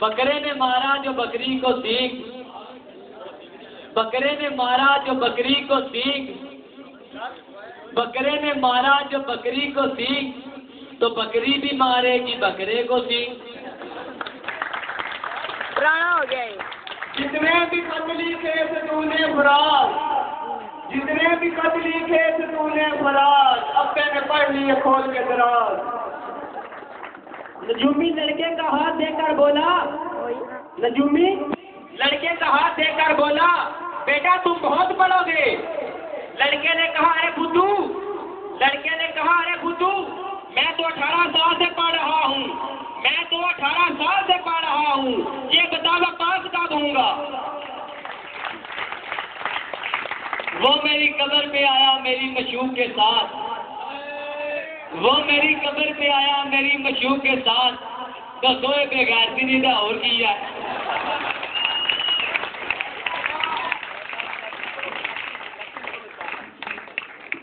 बकरे ने मारा जो बकरी को सींग, बकरे ने मारा जो बकरी को सींग, बकरे ने मारा जो बकरी को सींग, तो बकरी भी मारेगी बकरे को सींग। पुराना हो गया ये। जितने भी कतली खेत तूने फराज, जितने भी कतली खेत तूने फराज, अब मैंने पढ़ लिए खोल के दराज। नजूमी लड़के का हाथ देकर बोला, नजूमी लड़के का हाथ देकर बोला, बेटा तुम बहुत पढ़ोगे। लड़के ने कहा अरे बुद्धू, लड़के ने कहा अरे बुद्धू, मैं तो 18 साल से पढ़ रहा हूँ, मैं तो 18 साल से पढ़ रहा हूँ, ये बता मैं पास कब होऊंगा। वो मेरी कब्र पे आया मेरी मशूक के साथ, वो मेरी कब्र पे आया मेरी मशूक के साथ, तो सोए बेगैरती नहीं था और की है।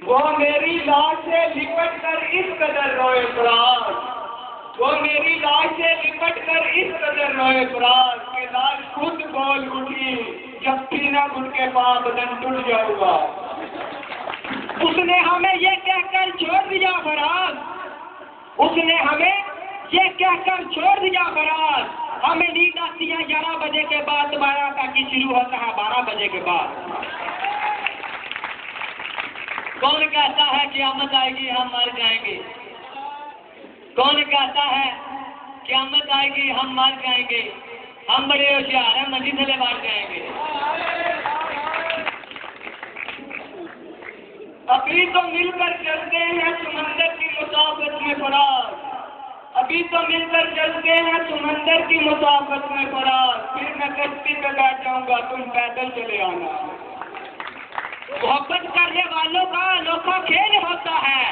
वो मेरी लाश से लिपट कर इस कदर रोए फराज, वो मेरी लाश से लिपट कर इस कदर रोए फराज, के लाश खुद बोल उठी जब सीना घुट के पांव बदन टूट जाऊंगा। उसने हमें ये कहकर छोड़ दिया फराज, उसने हमें ये कहकर छोड़ दिया फराज, हमें नींद आती है 11 बजे के बाद, दोबारा ताकि शुरू होता है 12 बजे के बाद। कौन कहता है क़यामत आएगी हम मर जाएंगे, कौन कहता है क़यामत आएगी हम मर जाएंगे, हम बड़े होशियार हैं मंजी थले मार जाएंगे। अभी तो मिलकर चलते हैं समंदर की मुसाफत में फराज, अभी तो मिलकर चलते हैं समंदर की मुसाफत में फराज, फिर मैं कश्ती पे बैठ जाऊंगा तुम पैदल चले आना। मोहब्बत करने वालों का अनोखा खेल होता है,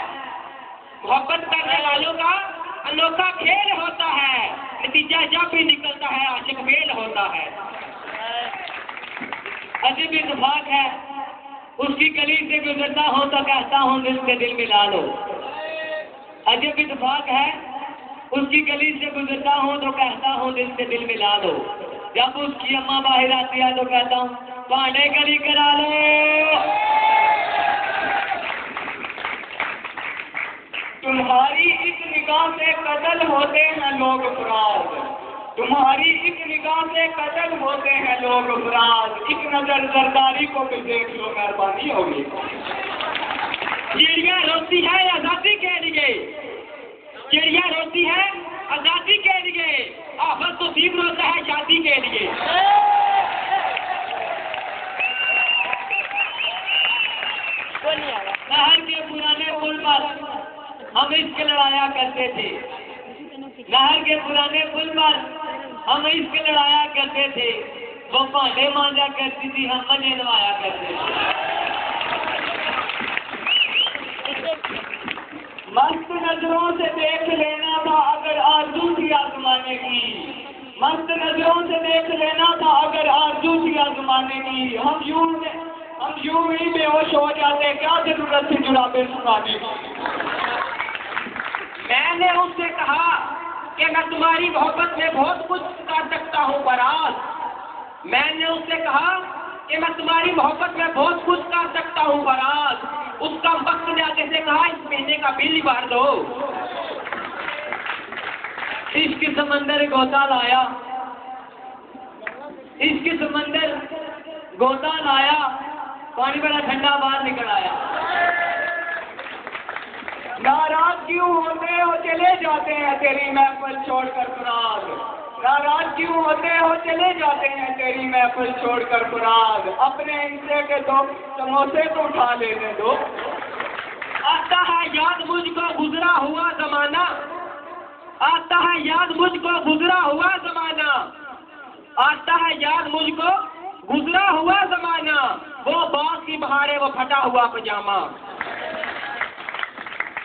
मोहब्बत करने वालों का अनोखा खेल होता है, नतीजा जब भी निकलता है आशिक फेल होता है। अजीब इत्तेफाक है, उसकी गली से गुजरता हूँ तो कहता हूँ दिल से दिल मिला लो। अजीब इत्तेफाक है, उसकी गली से गुजरता हूँ तो कहता हूँ दिल से दिल मिला लो। जब उसकी अम्मा बाहर आती है तो कहता हूँ पांडे गली करा लो। तुम्हारी एक निगाह से कत्ल होते हैं लोग फराज, तुम्हारी एक निगाह से कत्ल होते हैं लोग फराज, एक नजर जरदारी को भी देख लो मेहरबानी होगी। चिड़िया रोती है आजादी के लिए, चिड़िया रोती है आजादी के लिए, आफत तो सीब रोता है शादी के लिए। नहर के पुराने पुल पर हम इश्क लड़ाया करते थे, नहर के पुराने पुल पर हम इश्क लड़ाया करते थे, वो भांडे मांजा करती थी हम मजे नवाया करते थे। मस्त नजरों से देख लेना था अगर आरज़ू थी आजमाने की, मस्त नजरों से देख लेना था अगर आरज़ू थी आजमाने की, हम यूं ही बेहोश हो जाते, क्या जरूरत थी जुराबे सुखाने की। मैंने उससे कहा कि मैं तुम्हारी मोहब्बत में बहुत कुछ कर सकता हूँ फराज, मैंने उससे कहा कि मैं तुम्हारी मोहब्बत में बहुत कुछ कर सकता हूँ फराज। उसका वक्त ने आगे से कहा इस महीने का बिल ही भर दो। इश्क समंदर गोता लाया, इश्क समंदर गोता लाया, पानी बड़ा ठंडा बाहर निकल आया। नाराज क्यों होते हो चले जाते हैं तेरी महफिल छोड़कर फराज, नाराज क्यों होते हो चले जाते हैं तेरी महफिल छोड़कर फराज, अपने हिस्से के 2 समोसे तो उठा लेने दो। आता है याद मुझको गुजरा हुआ जमाना, आता है याद मुझको गुजरा हुआ जमाना, आता है याद मुझको गुजरा हुआ जमाना, वो बाग की बहारे वो फटा हुआ पजामा।